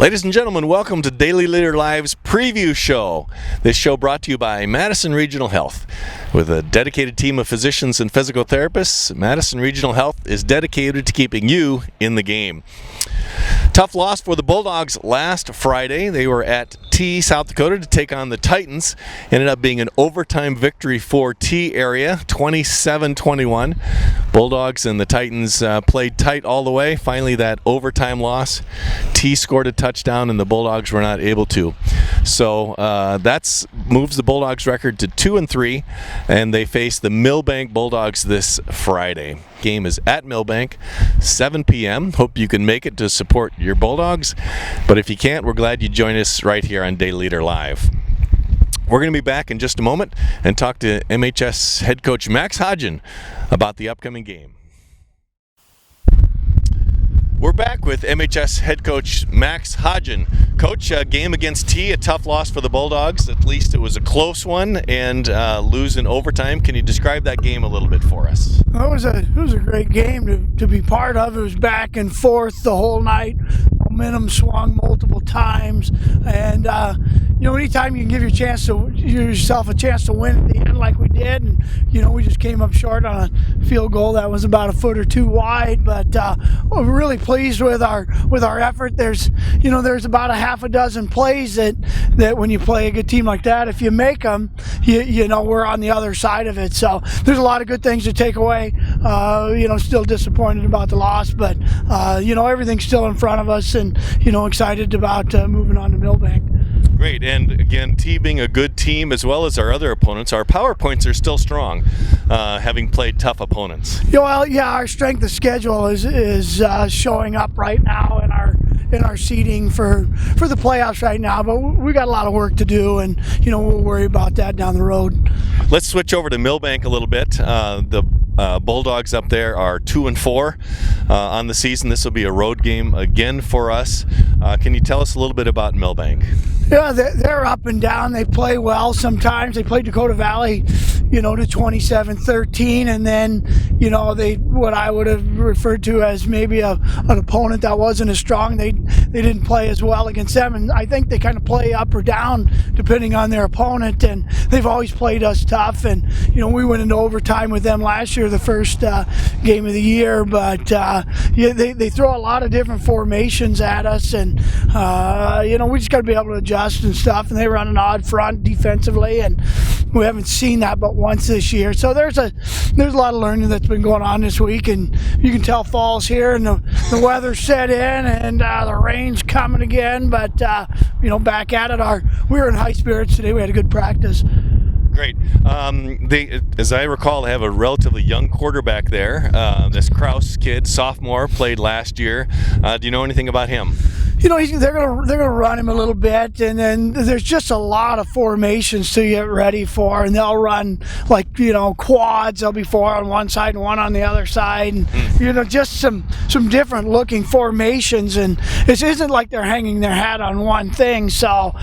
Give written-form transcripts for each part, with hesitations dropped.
Ladies and gentlemen, welcome to Daily Leader Live's preview show. This show brought to you by Madison Regional Health. With a dedicated team of physicians and physical therapists, Madison Regional Health is dedicated to keeping you in the game. Tough loss for the Bulldogs last Friday. They were at T, South Dakota to take on the Titans. Ended up being an overtime victory for T area, 27-21. Bulldogs and the Titans played tight all the way. Finally, that overtime loss. T scored a touchdown and the Bulldogs were not able to. So that moves the Bulldogs record to 2-3, and they face the Milbank Bulldogs this Friday. Game is at Milbank, 7 p.m. Hope you can make it to support your Bulldogs, but if you can't, we're glad you joined us right here on Daily Leader Live. We're going to be back in just a moment and talk to MHS head coach Max Hodgen about the upcoming game. We're back with MHS head coach Max Hodgen. Coach, game against T, a tough loss for the Bulldogs. At least it was a close one and lose in overtime. Can you describe that game a little bit for us? It was a great game to be part of. It was back and forth the whole night. Momentum swung multiple times, and anytime you can give yourself a chance to win at the end like we did, and we just came up short on a field goal that was about a foot or two wide, but we're really pleased with our effort. There's about a half a dozen plays that when you play a good team like that, if you make them, we're on the other side of it. So there's a lot of good things to take away. Still disappointed about the loss, but everything's still in front of us, and excited about moving on to Milbank. Great, and again, T being a good team as well as our other opponents, our power points are still strong, having played tough opponents. Our strength of schedule is showing up right now in our seeding for the playoffs right now, but we got a lot of work to do, and we'll worry about that down the road. Let's switch over to Milbank a little bit. The Bulldogs up there are 2-4 on the season. This will be a road game again for us. Can you tell us a little bit about Milbank? Yeah, they're up and down. They play well sometimes. They played Dakota Valley, to 27-13, and then, they what I would have referred to as maybe an opponent that wasn't as strong. They didn't play as well against them, and I think they kind of play up or down depending on their opponent, and they've always played us tough, and, we went into overtime with them last year, the first game of the year, but they throw a lot of different formations at us, and, we just got to be able to adjust and stuff, and they run an odd front defensively, and we haven't seen that but once this year. So there's a lot of learning that's been going on this week, and you can tell fall's here, and the weather set in, and the rain's coming again, but back at it. We were in high spirits today. We had a good practice. Great. As I recall, they have a relatively young quarterback there. This Kraus kid, sophomore, played last year. Do you know anything about him? They're gonna run him a little bit, and then there's just a lot of formations to get ready for, and they'll run quads. There'll be 4 on one side and 1 on the other side, and just some different looking formations, and it isn't like they're hanging their hat on one thing. So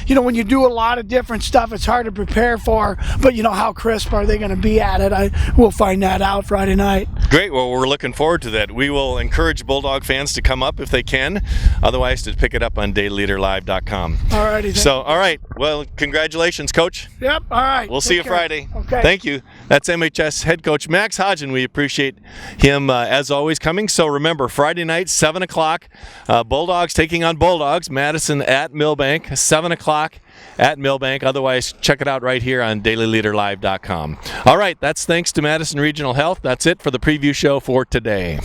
when you do a lot of different stuff, it's hard to prepare for. But how crisp are they going to be at it? We'll find that out Friday night. Great. Well, we're looking forward to that. We will encourage Bulldog fans to come up if they can. Otherwise, to pick it up on dailyleaderlive.com. All righty. All right. Well, congratulations, Coach. Yep. All right. We'll see you Friday. Okay. Thank you. That's MHS head coach Max Hodgen. We appreciate him, as always, coming. So remember, Friday night, 7 o'clock, Bulldogs taking on Bulldogs. Madison at Milbank, 7 o'clock at Milbank. Otherwise, check it out right here on dailyleaderlive.com. All right. That's thanks to Madison Regional Health. That's it for the preview show for today.